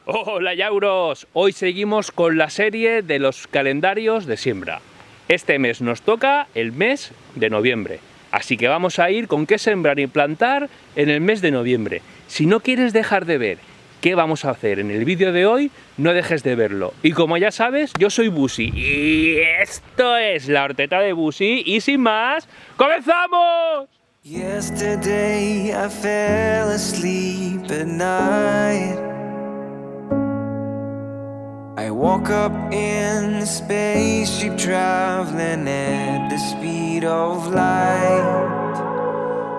Hola Yauros, hoy seguimos con la serie de los calendarios de siembra. Este mes nos toca el mes de noviembre, así que vamos a ir con qué sembrar y plantar en el mes de noviembre. Si no quieres dejar de ver qué vamos a hacer en el vídeo de hoy, no dejes de verlo. Y como ya sabes, yo soy Busi y esto es la horteta de Busi y sin más, ¡comenzamos! Yesterday I fell asleep at night. I woke up in a spaceship traveling at the speed of light.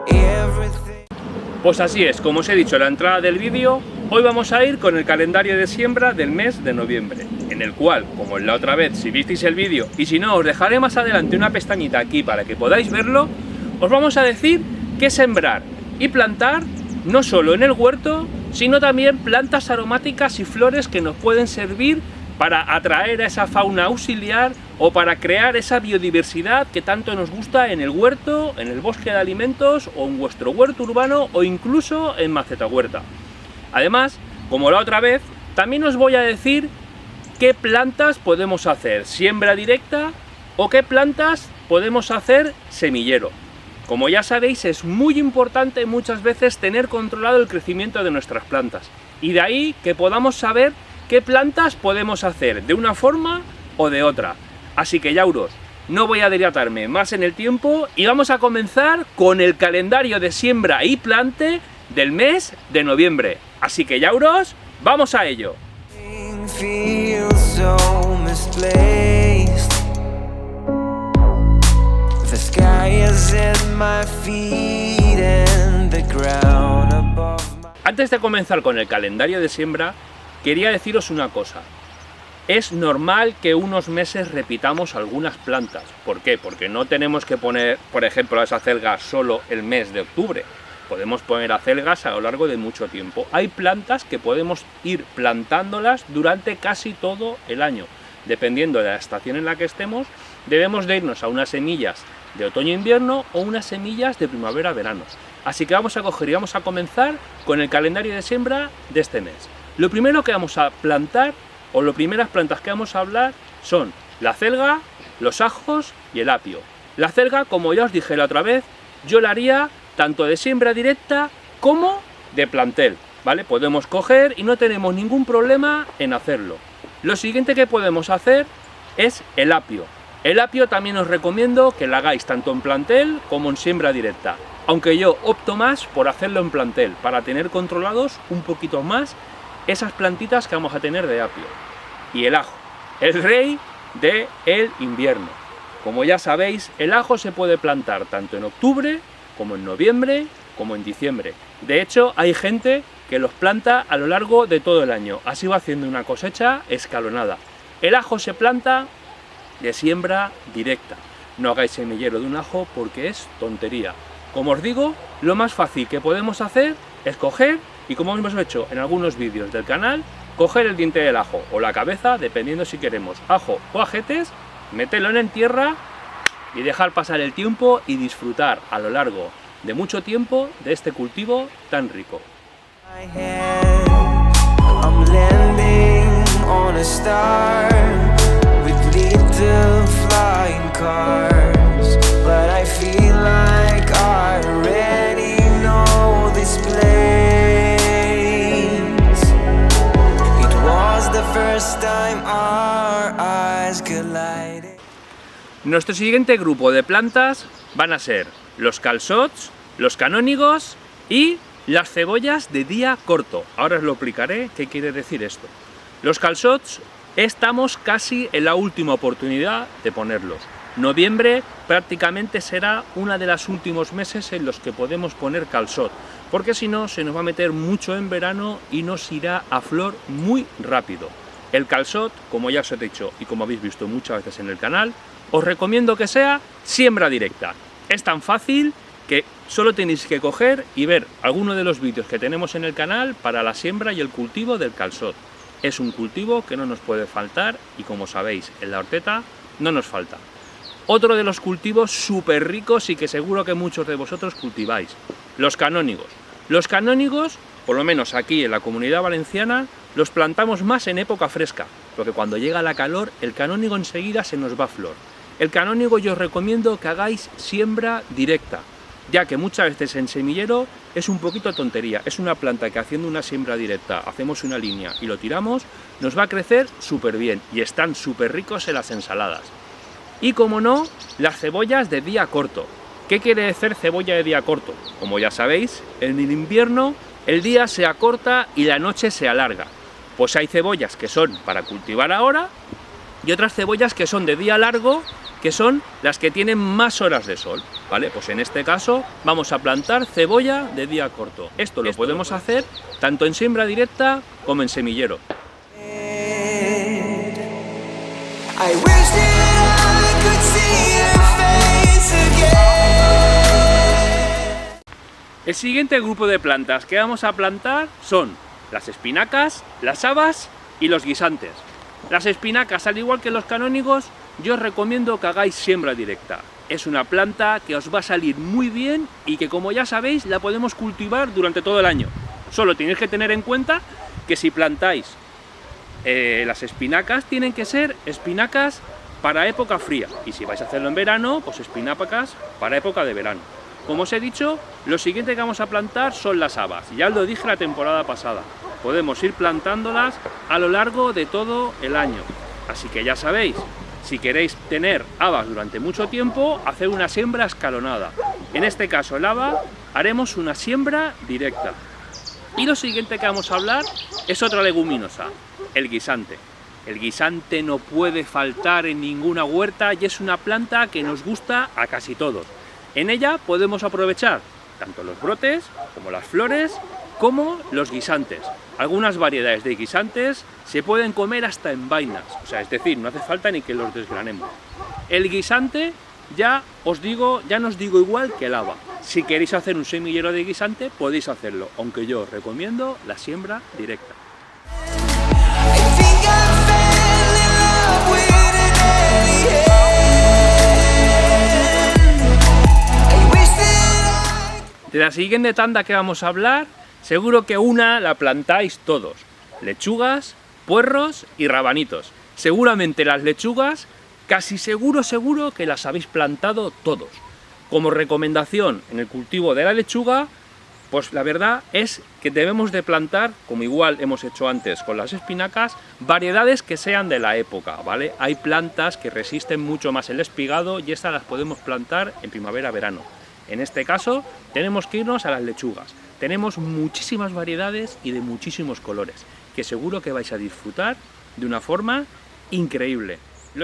Everything... Pues así es, como os he dicho en la entrada del vídeo, hoy vamos a ir con el calendario de siembra del mes de noviembre, en el cual, como en la otra vez, si visteis el vídeo, y si no, os dejaré más adelante una pestañita aquí para que podáis verlo, os vamos a decir qué sembrar y plantar, no solo en el huerto, sino también plantas aromáticas y flores que nos pueden servir para atraer a esa fauna auxiliar o para crear esa biodiversidad que tanto nos gusta en el huerto, en el bosque de alimentos o en vuestro huerto urbano o incluso en maceta huerta. Además, como la otra vez, también os voy a decir qué plantas podemos hacer siembra directa o qué plantas podemos hacer semillero. Como ya sabéis, es muy importante muchas veces tener controlado el crecimiento de nuestras plantas y de ahí que podamos saber qué plantas podemos hacer de una forma o de otra. Así que Yauros, no voy a dilatarme más en el tiempo y vamos a comenzar con el calendario de siembra y plante del mes de noviembre. Así que Yauros, vamos a ello. Antes de comenzar con el calendario de siembra, quería deciros una cosa. Es normal que unos meses repitamos algunas plantas. ¿Por qué? Porque no tenemos que poner, por ejemplo, las acelgas solo el mes de octubre. Podemos poner acelgas a lo largo de mucho tiempo. Hay plantas que podemos ir plantándolas durante casi todo el año. Dependiendo de la estación en la que estemos, debemos de irnos a unas semillas de otoño-invierno o unas semillas de primavera-verano. Así que vamos a coger y vamos a comenzar con el calendario de siembra de este mes. Lo primero que vamos a plantar, o las primeras plantas que vamos a hablar, son la acelga, los ajos y el apio. La acelga, como ya os dije la otra vez, yo la haría tanto de siembra directa como de plantel, ¿vale? Podemos coger y no tenemos ningún problema en hacerlo. Lo siguiente que podemos hacer es el apio. El apio también os recomiendo que lo hagáis tanto en plantel como en siembra directa, aunque yo opto más por hacerlo en plantel, para tener controlados un poquito más esas plantitas que vamos a tener de apio. Y el ajo, el rey del invierno. Como ya sabéis, el ajo se puede plantar tanto en octubre, como en noviembre, como en diciembre. De hecho, hay gente que los planta a lo largo de todo el año, así va haciendo una cosecha escalonada. El ajo se planta de siembra directa. No hagáis semillero de un ajo porque es tontería. Como os digo, lo más fácil que podemos hacer es coger, y como hemos hecho en algunos vídeos del canal, coger el diente del ajo o la cabeza, dependiendo si queremos ajo o ajetes, meterlo en tierra y dejar pasar el tiempo y disfrutar a lo largo de mucho tiempo de este cultivo tan rico. Nuestro siguiente grupo de plantas van a ser los calçots, los canónigos y las cebollas de día corto. Ahora os lo explicaré qué quiere decir esto. Los calçots estamos casi en la última oportunidad de ponerlos. Noviembre prácticamente será uno de los últimos meses en los que podemos poner calçot, porque si no se nos va a meter mucho en verano y nos irá a flor muy rápido. El calçot, como ya os he dicho y como habéis visto muchas veces en el canal, os recomiendo que sea siembra directa. Es tan fácil que solo tenéis que coger y ver alguno de los vídeos que tenemos en el canal para la siembra y el cultivo del calçot. Es un cultivo que no nos puede faltar y, como sabéis, en la horteta no nos falta. Otro de los cultivos súper ricos y que seguro que muchos de vosotros cultiváis, los canónigos. Los canónigos por lo menos aquí en la Comunidad Valenciana, los plantamos más en época fresca, porque cuando llega la calor, el canónigo enseguida se nos va a flor. El canónigo yo os recomiendo que hagáis siembra directa, ya que muchas veces en semillero es un poquito tontería, es una planta que haciendo una siembra directa, hacemos una línea y lo tiramos, nos va a crecer súper bien y están súper ricos en las ensaladas. Y como no, las cebollas de día corto. ¿Qué quiere decir cebolla de día corto? Como ya sabéis, en el invierno el día se acorta y la noche se alarga. Pues hay cebollas que son para cultivar ahora y otras cebollas que son de día largo, que son las que tienen más horas de sol, ¿vale? Pues en este caso vamos a plantar cebolla de día corto. Esto lo podemos hacer tanto en siembra directa como en semillero. I wish that I could see your face again. El siguiente grupo de plantas que vamos a plantar son las espinacas, las habas y los guisantes. Las espinacas, al igual que los canónigos, yo os recomiendo que hagáis siembra directa. Es una planta que os va a salir muy bien y que, como ya sabéis, la podemos cultivar durante todo el año. Solo tenéis que tener en cuenta que si plantáis las espinacas, tienen que ser espinacas para época fría, y si vais a hacerlo en verano, pues espinacas para época de verano. Como os he dicho, lo siguiente que vamos a plantar son las habas. Ya lo dije la temporada pasada, podemos ir plantándolas a lo largo de todo el año. Así que ya sabéis, si queréis tener habas durante mucho tiempo, hacer una siembra escalonada. En este caso el haba haremos una siembra directa. Y lo siguiente que vamos a hablar es otra leguminosa, el guisante. El guisante no puede faltar en ninguna huerta y es una planta que nos gusta a casi todos. En ella podemos aprovechar tanto los brotes como las flores como los guisantes. Algunas variedades de guisantes se pueden comer hasta en vainas, o sea, es decir, no hace falta ni que los desgranemos. El guisante ya os digo, ya no os digo igual que el haba. Si queréis hacer un semillero de guisante podéis hacerlo, aunque yo os recomiendo la siembra directa. I think I fell in love with an alien. I wish that De la siguiente tanda que vamos a hablar, seguro que una la plantáis todos: lechugas, puerros y rabanitos. Seguramente las lechugas, casi seguro que las habéis plantado todos. Como recomendación en el cultivo de la lechuga, pues la verdad es que debemos de plantar, como igual hemos hecho antes con las espinacas, variedades que sean de la época, ¿vale? Hay plantas que resisten mucho más el espigado y estas las podemos plantar en primavera-verano. En este caso tenemos que irnos a las lechugas. Tenemos muchísimas variedades y de muchísimos colores, que seguro que vais a disfrutar de una forma increíble.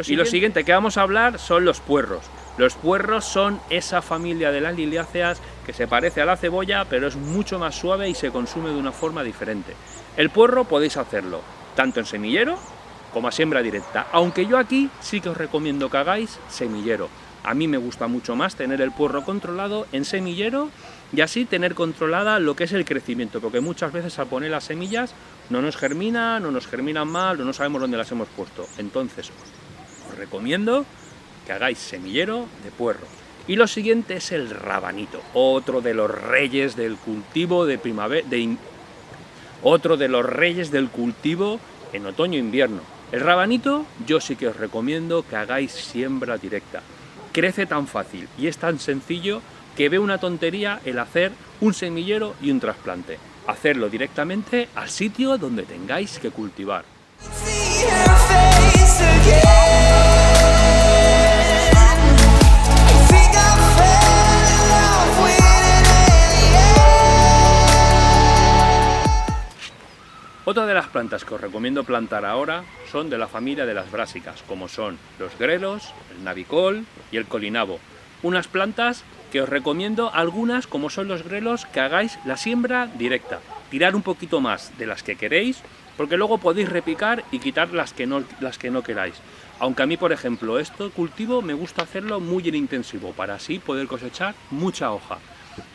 Y lo siguiente que vamos a hablar son los puerros. Los puerros son esa familia de las liliáceas que se parece a la cebolla, pero es mucho más suave y se consume de una forma diferente. El puerro podéis hacerlo tanto en semillero como a siembra directa, aunque yo aquí sí que os recomiendo que hagáis semillero. A mí me gusta mucho más tener el puerro controlado en semillero y así tener controlada lo que es el crecimiento, porque muchas veces al poner las semillas no nos germinan mal o no sabemos dónde las hemos puesto. Entonces os recomiendo que hagáis semillero de puerro. Y lo siguiente es el rabanito, otro de los reyes del cultivo de primavera, otro de los reyes del cultivo en otoño e invierno. El rabanito yo sí que os recomiendo que hagáis siembra directa. Crece tan fácil y es tan sencillo que veo una tontería el hacer un semillero y un trasplante. Hacerlo directamente al sitio donde tengáis que cultivar. see her face again. I think I fell in love with an alien. Otra de las plantas que os recomiendo plantar ahora son de la familia de las brásicas, como son los grelos, el navicol y el colinabo. Unas plantas que os recomiendo, algunas como son los grelos, que hagáis la siembra directa. Tirar un poquito más de las que queréis, porque luego podéis repicar y quitar las que no queráis. Aunque a mí, por ejemplo, este cultivo me gusta hacerlo muy en intensivo, para así poder cosechar mucha hoja.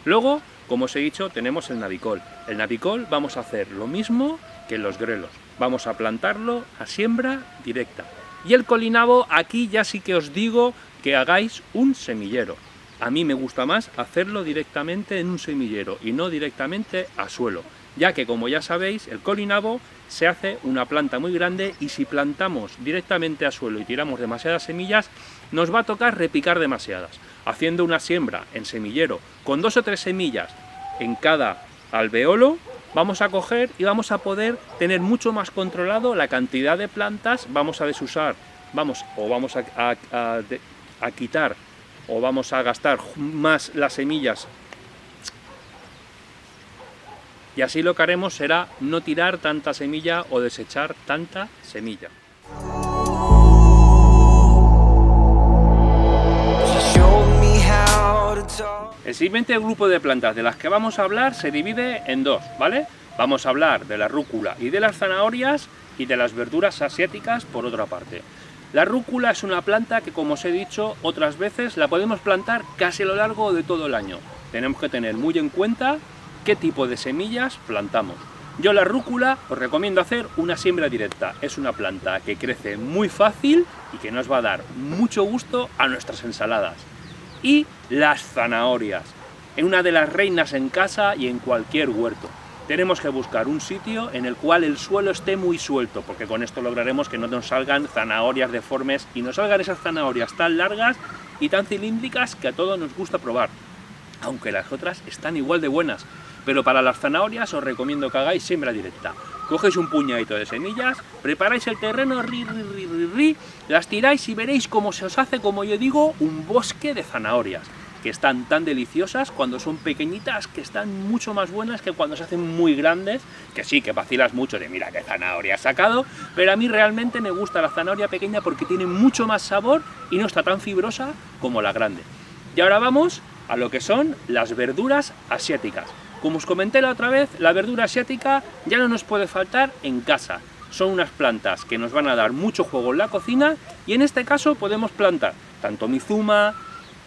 Luego, como os he dicho, tenemos el navicol. El navicol vamos a hacer lo mismo que en los grelos. Vamos a plantarlo a siembra directa. Y el colinabo, aquí ya sí que os digo que hagáis un semillero. A mí me gusta más hacerlo directamente en un semillero y no directamente a suelo. ya que, como ya sabéis, el col y nabo se hace una planta muy grande y si plantamos directamente a suelo y tiramos demasiadas semillas, nos va a tocar repicar demasiadas. Haciendo una siembra en semillero con 2 o 3 semillas en cada alveolo, vamos a coger y vamos a poder tener mucho más controlado la cantidad de plantas, vamos a desusar, vamos a quitar o vamos a gastar más las semillas, y así lo que haremos será no tirar tanta semilla o desechar tanta semilla. El siguiente grupo de plantas de las que vamos a hablar se divide en dos, ¿vale? Vamos a hablar de la rúcula y de las zanahorias y de las verduras asiáticas por otra parte. La rúcula es una planta que, como os he dicho otras veces, la podemos plantar casi a lo largo de todo el año. Tenemos que tener muy en cuenta qué tipo de semillas plantamos. Yo la rúcula os recomiendo hacer una siembra directa. Es una planta que crece muy fácil y que nos va a dar mucho gusto a nuestras ensaladas. Y las zanahorias, en una de las reinas en casa y en cualquier huerto. Tenemos que buscar un sitio en el cual el suelo esté muy suelto, porque con esto lograremos que no nos salgan zanahorias deformes y nos salgan esas zanahorias tan largas y tan cilíndricas que a todos nos gusta probar, aunque las otras están igual de buenas. Pero para las zanahorias os recomiendo que hagáis siembra directa. Cogéis un puñadito de semillas, preparáis el terreno, las tiráis y veréis cómo se os hace, como yo digo, un bosque de zanahorias, que están tan deliciosas cuando son pequeñitas, que están mucho más buenas que cuando se hacen muy grandes, que sí, que vacilas mucho de mira qué zanahoria has sacado, pero a mí realmente me gusta la zanahoria pequeña porque tiene mucho más sabor y no está tan fibrosa como la grande. Y ahora vamos a lo que son las verduras asiáticas. Como os comenté la otra vez, la verdura asiática ya no nos puede faltar en casa. Son unas plantas que nos van a dar mucho juego en la cocina y en este caso podemos plantar tanto mizuma,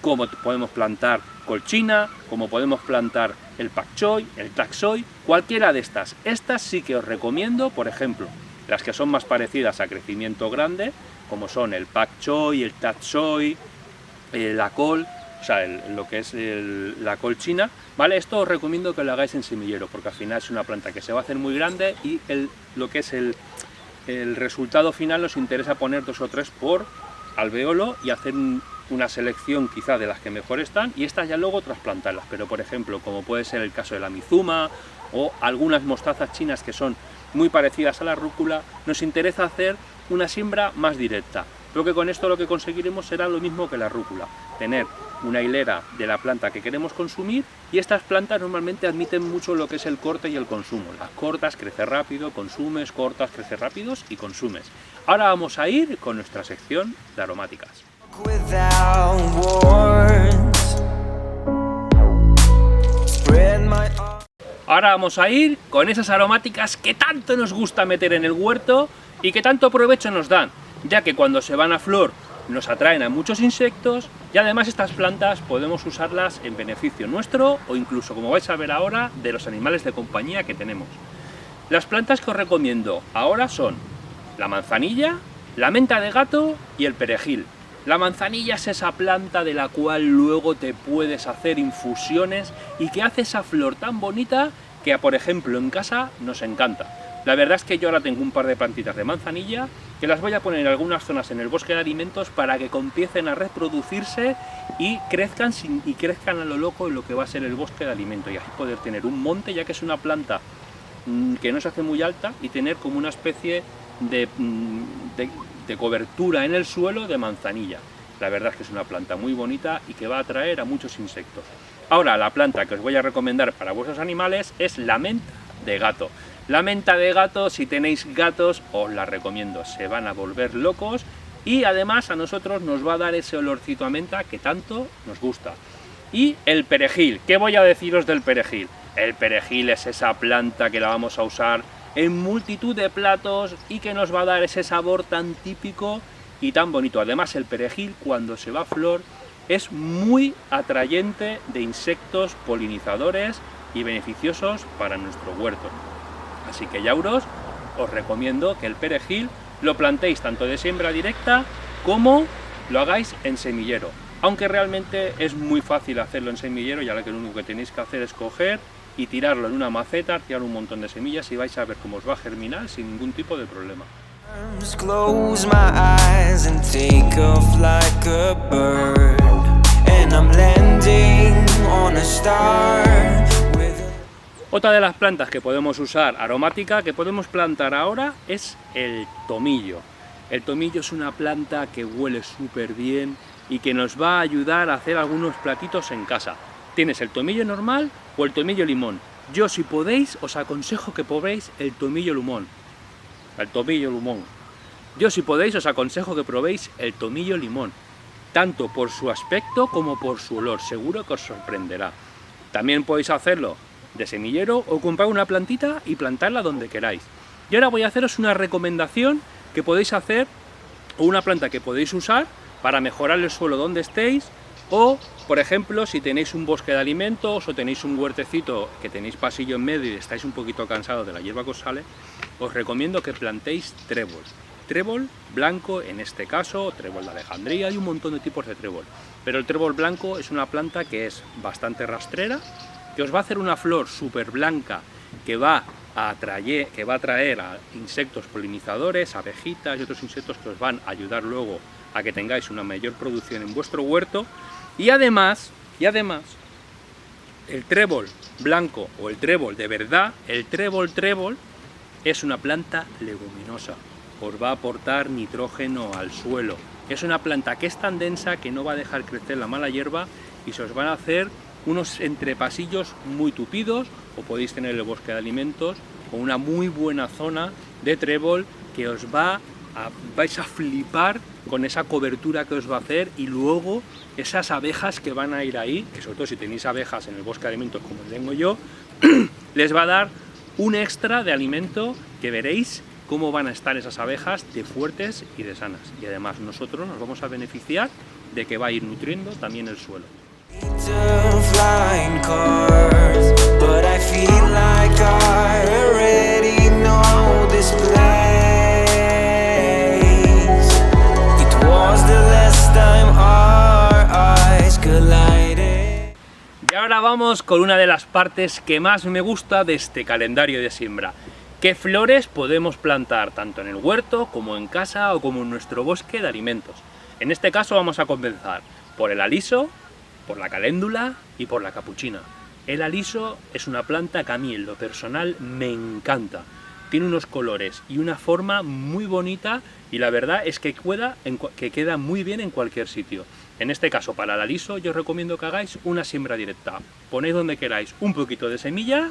como podemos plantar colchina, como podemos plantar el pak choi, el tak choi, cualquiera de estas. Estas sí que os recomiendo, por ejemplo, las que son más parecidas a crecimiento grande, como son el pak choi, el tak choi, la col, o sea, lo que es la colchina, ¿vale? Esto os recomiendo que lo hagáis en semillero, porque al final es una planta que se va a hacer muy grande y lo que es el resultado final nos interesa poner 2 o 3 por alveolo y hacer una selección quizá de las que mejor están y estas ya luego trasplantarlas. Pero por ejemplo, como puede ser el caso de la mizuma o algunas mostazas chinas que son muy parecidas a la rúcula, nos interesa hacer una siembra más directa. Creo que con esto lo que conseguiremos será lo mismo que la rúcula, tener una hilera de la planta que queremos consumir y estas plantas normalmente admiten mucho lo que es el corte y el consumo. Las cortas, crece rápido, consumes, cortas, crece rápidos y consumes. Ahora vamos a ir con nuestra sección de aromáticas. Ahora vamos a ir con esas aromáticas que tanto nos gusta meter en el huerto y que tanto provecho nos dan, ya que cuando se van a flor nos atraen a muchos insectos y además estas plantas podemos usarlas en beneficio nuestro o incluso, como vais a ver ahora, de los animales de compañía que tenemos. Las plantas que os recomiendo ahora son la manzanilla, la menta de gato y el perejil. La manzanilla es esa planta de la cual luego te puedes hacer infusiones y que hace esa flor tan bonita que, por ejemplo, en casa nos encanta. La verdad es que yo ahora tengo un par de plantitas de manzanilla que las voy a poner en algunas zonas en el bosque de alimentos para que empiecen a reproducirse y crezcan a lo loco en lo que va a ser el bosque de alimentos y así poder tener un monte, ya que es una planta que no se hace muy alta, y tener como una especie de cobertura en el suelo de manzanilla. La verdad es que es una planta muy bonita y que va a atraer a muchos insectos. Ahora, la planta que os voy a recomendar para vuestros animales es la menta de gato. La menta de gato, si tenéis gatos, os la recomiendo, se van a volver locos y además a nosotros nos va a dar ese olorcito a menta que tanto nos gusta. Y el perejil, ¿qué voy a deciros del perejil? El perejil es esa planta que la vamos a usar en multitud de platos y que nos va a dar ese sabor tan típico y tan bonito. Además, el perejil, cuando se va a flor, es muy atrayente de insectos polinizadores y beneficiosos para nuestro huerto. Así que, yauros, os recomiendo que el perejil lo plantéis tanto de siembra directa como lo hagáis en semillero. Aunque realmente es muy fácil hacerlo en semillero, ya que lo único que tenéis que hacer es coger y tirarlo en una maceta, tirar un montón de semillas y vais a ver cómo os va a germinar sin ningún tipo de problema. Close my eyes and take off like a bird, and I'm landing on a star with Otra de las plantas que podemos usar aromática, que podemos plantar ahora, es el tomillo. El tomillo es una planta que huele súper bien y que nos va a ayudar a hacer algunos platitos en casa. Tienes el tomillo normal o el tomillo limón. Yo, si podéis, os aconsejo que probéis el tomillo limón. El tomillo limón. Yo, si podéis, os aconsejo que probéis el tomillo limón, tanto por su aspecto como por su olor. Seguro que os sorprenderá. También podéis hacerlo de semillero o comprar una plantita y plantarla donde queráis. Y ahora voy a haceros una recomendación que podéis hacer, o una planta que podéis usar para mejorar el suelo donde estéis, o por ejemplo si tenéis un bosque de alimentos o tenéis un huertecito que tenéis pasillo en medio y estáis un poquito cansados de la hierba que os sale, os recomiendo que plantéis trébol. Trébol blanco en este caso, trébol de Alejandría, hay un montón de tipos de trébol, pero el trébol blanco es una planta que es bastante rastrera, que os va a hacer una flor súper blanca que va a atraer a insectos polinizadores, abejitas y otros insectos que os van a ayudar luego a que tengáis una mayor producción en vuestro huerto. Y además, el trébol blanco o el trébol de verdad, el trébol es una planta leguminosa, os va a aportar nitrógeno al suelo. Es una planta que es tan densa que no va a dejar crecer la mala hierba y se os van a hacer unos entrepasillos muy tupidos, o podéis tener el bosque de alimentos o una muy buena zona de trébol que vais a flipar con esa cobertura que os va a hacer, y luego esas abejas que van a ir ahí, que sobre todo si tenéis abejas en el bosque de alimentos como tengo yo, les va a dar un extra de alimento que veréis cómo van a estar esas abejas de fuertes y de sanas. Y además nosotros nos vamos a beneficiar de que va a ir nutriendo también el suelo. flying cars, but I feel like I already know this place. It was the last time our eyes collided. Y ahora vamos con una de las partes que más me gusta de este calendario de siembra. ¿Qué flores podemos plantar tanto en el huerto como en casa o como en nuestro bosque de alimentos? En este caso vamos a comenzar por el aliso, por la caléndula y por la capuchina. El aliso es una planta que a mí en lo personal me encanta. Tiene unos colores y una forma muy bonita y la verdad es que queda muy bien en cualquier sitio. En este caso para el aliso yo os recomiendo que hagáis una siembra directa. Ponéis donde queráis un poquito de semilla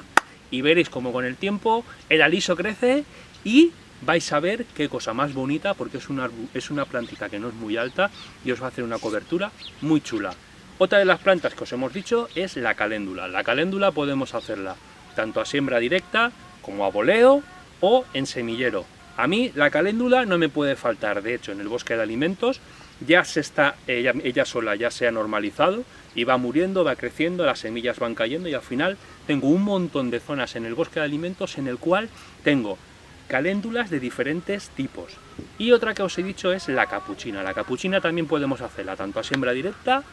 y veréis como con el tiempo el aliso crece y vais a ver qué cosa más bonita, porque es una plantita que no es muy alta y os va a hacer una cobertura muy chula. Otra de las plantas que os hemos dicho es la caléndula. La caléndula podemos hacerla tanto a siembra directa como a boleo o en semillero. A mí la caléndula no me puede faltar, de hecho en el bosque de alimentos ella sola ya se ha normalizado y va muriendo, va creciendo, las semillas van cayendo y al final tengo un montón de zonas en el bosque de alimentos en el cual tengo caléndulas de diferentes tipos. Y otra que os he dicho es la capuchina. La capuchina también podemos hacerla tanto a siembra directa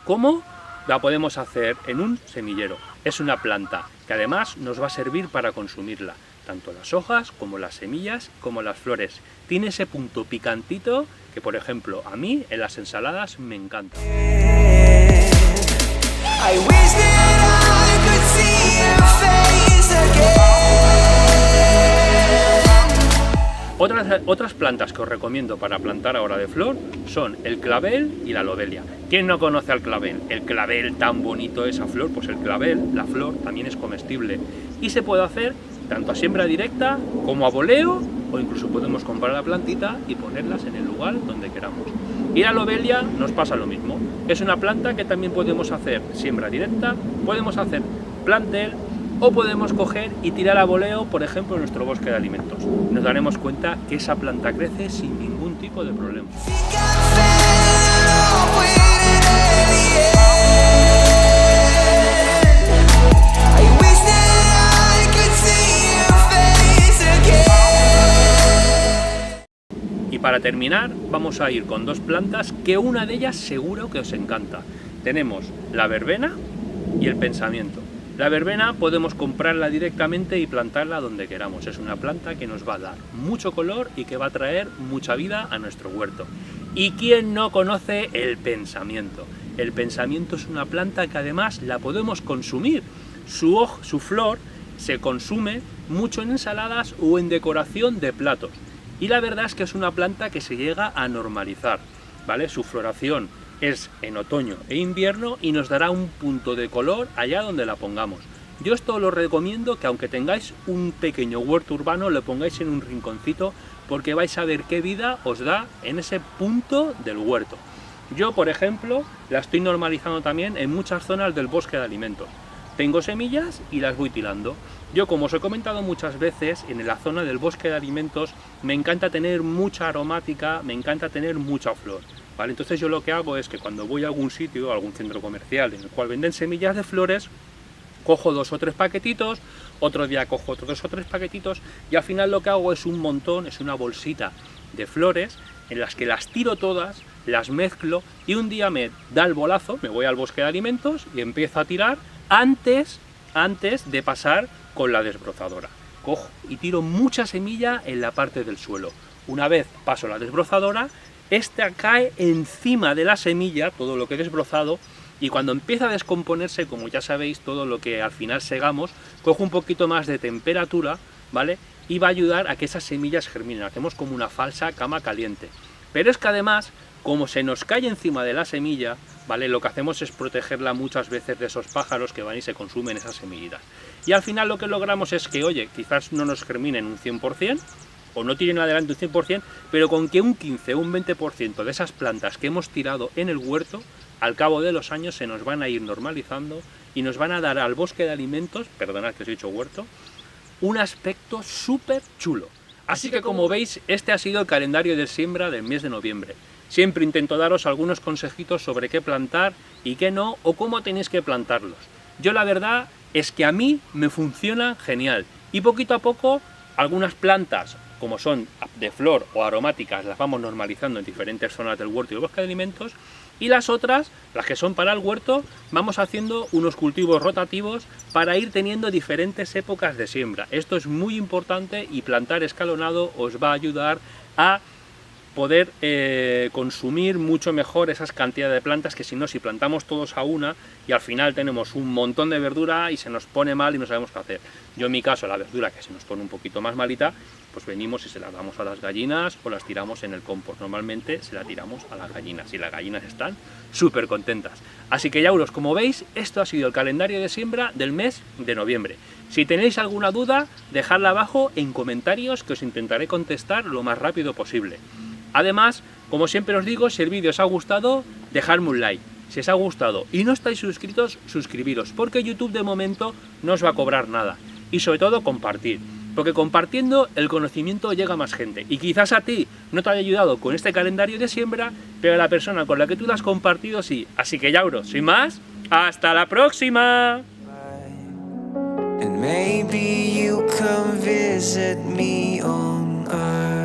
como la podemos hacer en un semillero. Es una planta que además nos va a servir para consumirla, tanto las hojas como las semillas como las flores. Tiene ese punto picantito que, por ejemplo, a mí en las ensaladas me encanta. I wish that I could see your face again. Otras plantas que os recomiendo para plantar ahora de flor son el clavel y la lobelia. ¿Quién no conoce al clavel? El clavel, tan bonito esa flor, pues el clavel, la flor, también es comestible y se puede hacer tanto a siembra directa como a boleo, o incluso podemos comprar la plantita y ponerlas en el lugar donde queramos. Y la lobelia nos pasa lo mismo. Es una planta que también podemos hacer siembra directa, podemos hacer plantel o podemos coger y tirar a boleo, por ejemplo, en nuestro bosque de alimentos. Nos daremos cuenta que esa planta crece sin ningún tipo de problema. Y para terminar vamos a ir con dos plantas que una de ellas seguro que os encanta. Tenemos la verbena y el pensamiento. La verbena podemos comprarla directamente y plantarla donde queramos. Es una planta que nos va a dar mucho color y que va a traer mucha vida a nuestro huerto. ¿Y quién no conoce el pensamiento? El pensamiento es una planta que además la podemos consumir. Su flor se consume mucho en ensaladas o en decoración de platos. Y la verdad es que es una planta que se llega a normalizar, ¿vale? Su floración es en otoño e invierno y nos dará un punto de color allá donde la pongamos. Yo esto lo recomiendo que aunque tengáis un pequeño huerto urbano, lo pongáis en un rinconcito porque vais a ver qué vida os da en ese punto del huerto. Yo, por ejemplo, la estoy normalizando también en muchas zonas del bosque de alimentos. Tengo semillas y las voy tirando. Yo, como os he comentado muchas veces, en la zona del bosque de alimentos me encanta tener mucha aromática, me encanta tener mucha flor, ¿vale? Entonces yo lo que hago es que cuando voy a algún sitio, a algún centro comercial en el cual venden semillas de flores, cojo 2 o 3 paquetitos, otro día cojo otros 2 o 3 paquetitos y al final lo que hago es un montón, es una bolsita de flores en las que las tiro todas, las mezclo y un día me da el bolazo, me voy al bosque de alimentos y empiezo a tirar antes de pasar con la desbrozadora. Cojo y tiro mucha semilla en la parte del suelo. Una vez paso la desbrozadora, esta cae encima de la semilla, todo lo que he desbrozado, y cuando empieza a descomponerse, como ya sabéis, todo lo que al final segamos, cojo un poquito más de temperatura, ¿vale? Y va a ayudar a que esas semillas germinen. Hacemos como una falsa cama caliente. Pero es que además, como se nos cae encima de la semilla, ¿vale? Lo que hacemos es protegerla muchas veces de esos pájaros que van y se consumen esas semillitas. Y al final lo que logramos es que, oye, quizás no nos germinen un 100%, o no tiren adelante un 100%, pero con que un 15 o un 20% de esas plantas que hemos tirado en el huerto, al cabo de los años se nos van a ir normalizando y nos van a dar al bosque de alimentos, perdonad que os he dicho huerto, un aspecto súper chulo. Así que como veis, este ha sido el calendario de siembra del mes de noviembre. Siempre intento daros algunos consejitos sobre qué plantar y qué no, o cómo tenéis que plantarlos. Yo la verdad es que a mí me funciona genial y poquito a poco algunas plantas, como son de flor o aromáticas, las vamos normalizando en diferentes zonas del huerto y del bosque de alimentos, y las otras, las que son para el huerto, vamos haciendo unos cultivos rotativos para ir teniendo diferentes épocas de siembra. Esto es muy importante y plantar escalonado os va a ayudar a poder consumir mucho mejor esas cantidades de plantas que si no, si plantamos todos a una y al final tenemos un montón de verdura y se nos pone mal y no sabemos qué hacer. Yo en mi caso, la verdura que se nos pone un poquito más malita, pues venimos y se la damos a las gallinas o las tiramos en el compost. Normalmente se la tiramos a las gallinas y las gallinas están súper contentas. Así que yauros, como veis, esto ha sido el calendario de siembra del mes de noviembre. Si tenéis alguna duda, dejadla abajo en comentarios que os intentaré contestar lo más rápido posible. Además, como siempre os digo, si el vídeo os ha gustado, dejadme un like. Si os ha gustado y no estáis suscritos, suscribiros, porque YouTube de momento no os va a cobrar nada. Y sobre todo compartir, porque compartiendo el conocimiento llega a más gente. Y quizás a ti no te haya ayudado con este calendario de siembra, pero a la persona con la que tú lo has compartido sí. Así que yauros, sin más, ¡hasta la próxima! And maybe you come visit me on Earth.